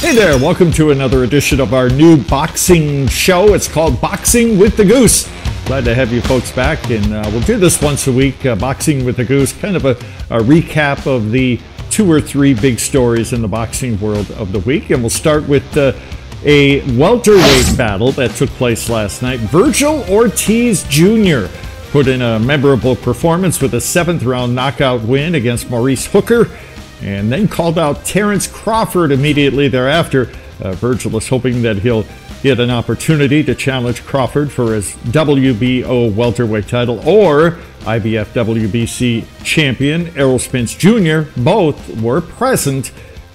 Hey there, welcome to another edition of our new boxing show. It's called Boxing with the Goose. Glad to have you folks back, and we'll do this once a week, Boxing with the Goose, kind of a recap of the 2 or 3 big stories in the boxing world of the week. And we'll start with a welterweight battle that took place last night. Virgil Ortiz Jr. put in a memorable performance with a 7th round knockout win against Maurice Hooker, and then called out Terence Crawford immediately thereafter. Virgil is hoping that he'll get an opportunity to challenge Crawford for his WBO welterweight title or IBF WBC champion Errol Spence Jr. Both were present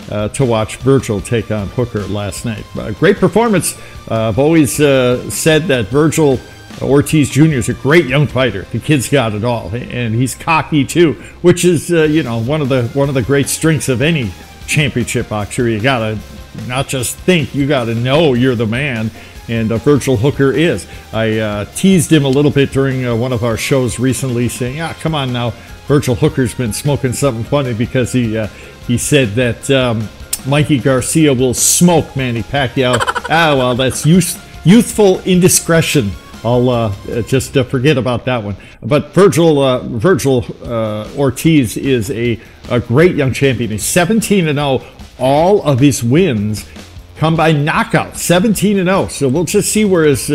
to watch Virgil take on Hooker last night. Great performance. I've always said that Virgil Ortiz Jr. is a great young fighter. The kid's got it all, and he's cocky too, which is one of the great strengths of any championship boxer. You gotta not just think, you gotta know you're the man, and Virgil Hooker is. I teased him a little bit during one of our shows recently, saying, come on now, Virgil Hooker's been smoking something funny because he said that Mikey Garcia will smoke Manny Pacquiao. Well, that's youthful indiscretion. I'll just forget about that one. But Virgil Ortiz is a great young champion. He's 17-0. All of his wins come by knockout. 17-0. So we'll just see where his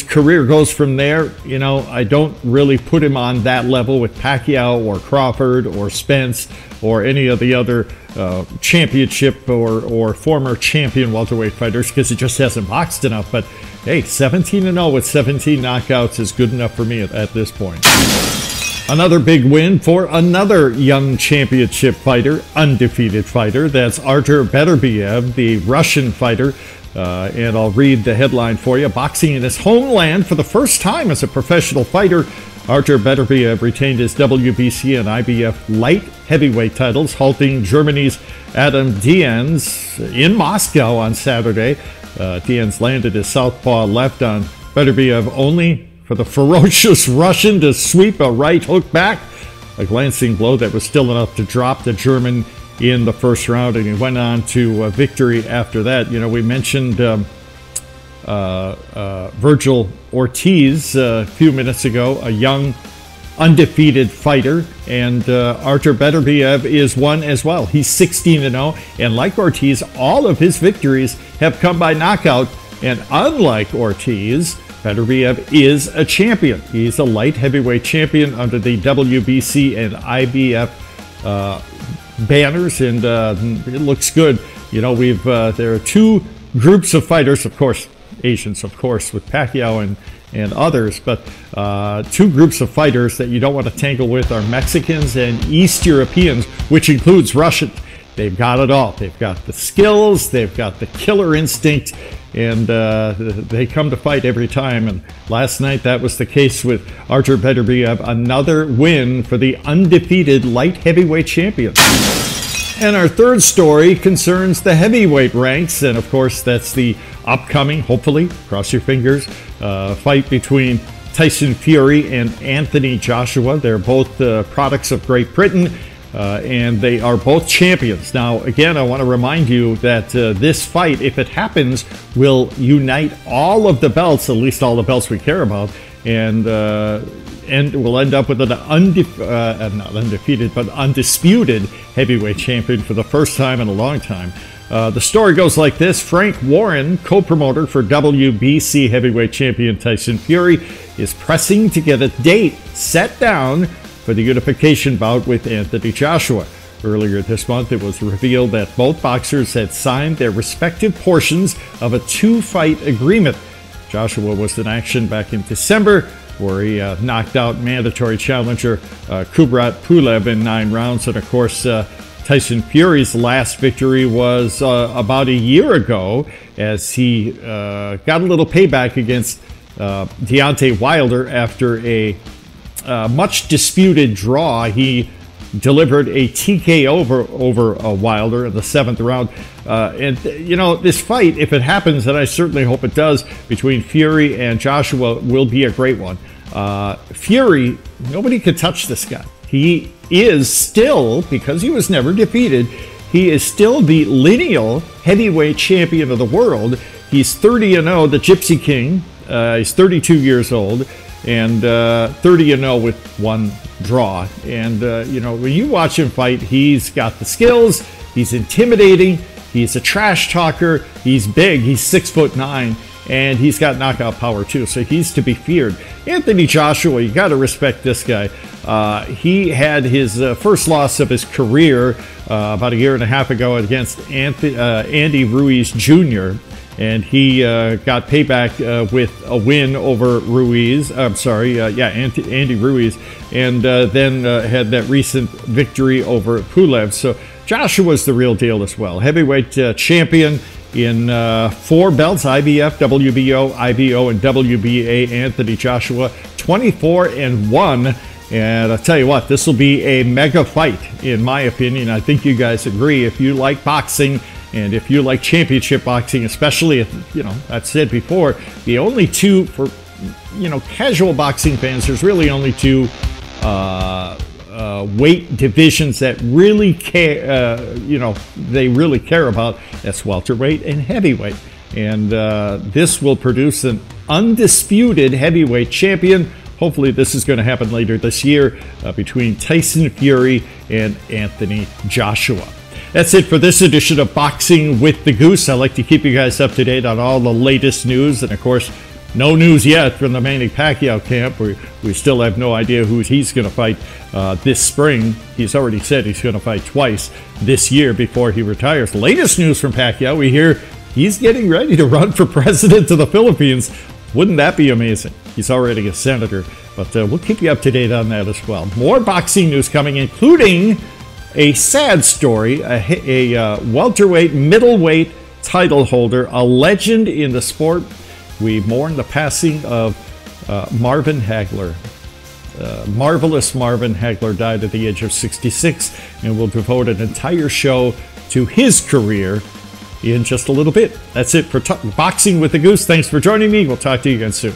career goes from there. You know, I don't really put him on that level with Pacquiao or Crawford or Spence or any of the other championship or former champion welterweight fighters, because he just hasn't boxed enough. But hey, 17-0 with 17 knockouts is good enough for me at this point. Another big win for another young championship fighter, undefeated fighter. That's Artur Beterbiev, the Russian fighter. And I'll read the headline for you. Boxing in his homeland for the first time as a professional fighter, Artur Beterbiev retained his WBC and IBF light heavyweight titles, halting Germany's Adam Dienes in Moscow on Saturday. Dienes landed his southpaw left on Beterbiev, only for the ferocious Russian to sweep a right hook back, a glancing blow that was still enough to drop the German in the first round, and he went on to victory after that. You know, we mentioned Virgil Ortiz a few minutes ago, a young undefeated fighter, and Artur Beterbiev is one as well. He's 16-0, and like Ortiz, all of his victories have come by knockout, and unlike Ortiz, Beterbiev is a champion. He's a light heavyweight champion under the WBC and IBF banners, and it looks good. You know, there are 2 groups of fighters, of course, Asians, of course, with Pacquiao and others, but 2 groups of fighters that you don't want to tangle with are Mexicans and East Europeans, which includes Russians. They've got it all. They've got the skills, they've got the killer instinct, and they come to fight every time. And last night that was the case with Artur Beterbiev, another win for the undefeated light heavyweight champion. And our third story concerns the heavyweight ranks, and of course that's the upcoming, hopefully, cross your fingers, fight between Tyson Fury and Anthony Joshua. They're both products of Great Britain, and they are both champions. Now, again, I want to remind you that this fight, if it happens, will unite all of the belts, at least all the belts we care about, and we'll end up with an not undefeated, but undisputed heavyweight champion for the first time in a long time. The story goes like this. Frank Warren, co-promoter for WBC heavyweight champion Tyson Fury, is pressing to get a date set down for the unification bout with Anthony Joshua. Earlier this month, it was revealed that both boxers had signed their respective portions of a 2-fight agreement. Joshua was in action back in December, where he knocked out mandatory challenger Kubrat Pulev in 9 rounds. And of course, Tyson Fury's last victory was about a year ago, as he got a little payback against Deontay Wilder after a much disputed draw. He delivered a TKO over Wilder in the 7th round. And, you know, this fight, if it happens, and I certainly hope it does, between Fury and Joshua will be a great one. Fury, nobody could touch this guy. He is still, because he was never defeated, he is still the lineal heavyweight champion of the world. He's 30-0, the Gypsy King. He's 32 years old, and 30-0 with one draw. And, you know, when you watch him fight, he's got the skills, he's intimidating, he's a trash talker, he's big, he's 6'9", and he's got knockout power too, so he's to be feared. Anthony Joshua, you got to respect this guy. He had his first loss of his career about a year and a half ago against Andy Ruiz Jr., and he got payback with a win over Ruiz. I'm sorry, Andy Ruiz, and then had that recent victory over Pulev. So Joshua's the real deal as well. Heavyweight champion in 4 belts: IBF, WBO, IBO, and WBA. Anthony Joshua, 24-1. And I'll tell you what, this will be a mega fight, in my opinion. I think you guys agree. If you like boxing, and if you like championship boxing, especially if, you know, I've said before, the only two for, you know, casual boxing fans, there's really only two weight divisions that really care, you know, they really care about. That's welterweight and heavyweight. And this will produce an undisputed heavyweight champion. Hopefully this is going to happen later this year between Tyson Fury and Anthony Joshua. That's it for this edition of Boxing with the Goose. I like to keep you guys up to date on all the latest news. And of course, no news yet from the Manny Pacquiao camp. We still have no idea who he's going to fight this spring. He's already said he's going to fight twice this year before he retires. Latest news from Pacquiao, we hear he's getting ready to run for president of the Philippines. Wouldn't that be amazing? He's already a senator, but we'll keep you up to date on that as well. More boxing news coming, including a sad story, a welterweight, middleweight title holder, a legend in the sport. We mourn the passing of Marvin Hagler. Marvelous Marvin Hagler died at the age of 66, and we'll devote an entire show to his career in just a little bit. That's it for Boxing with the Goose. Thanks for joining me. We'll talk to you again soon.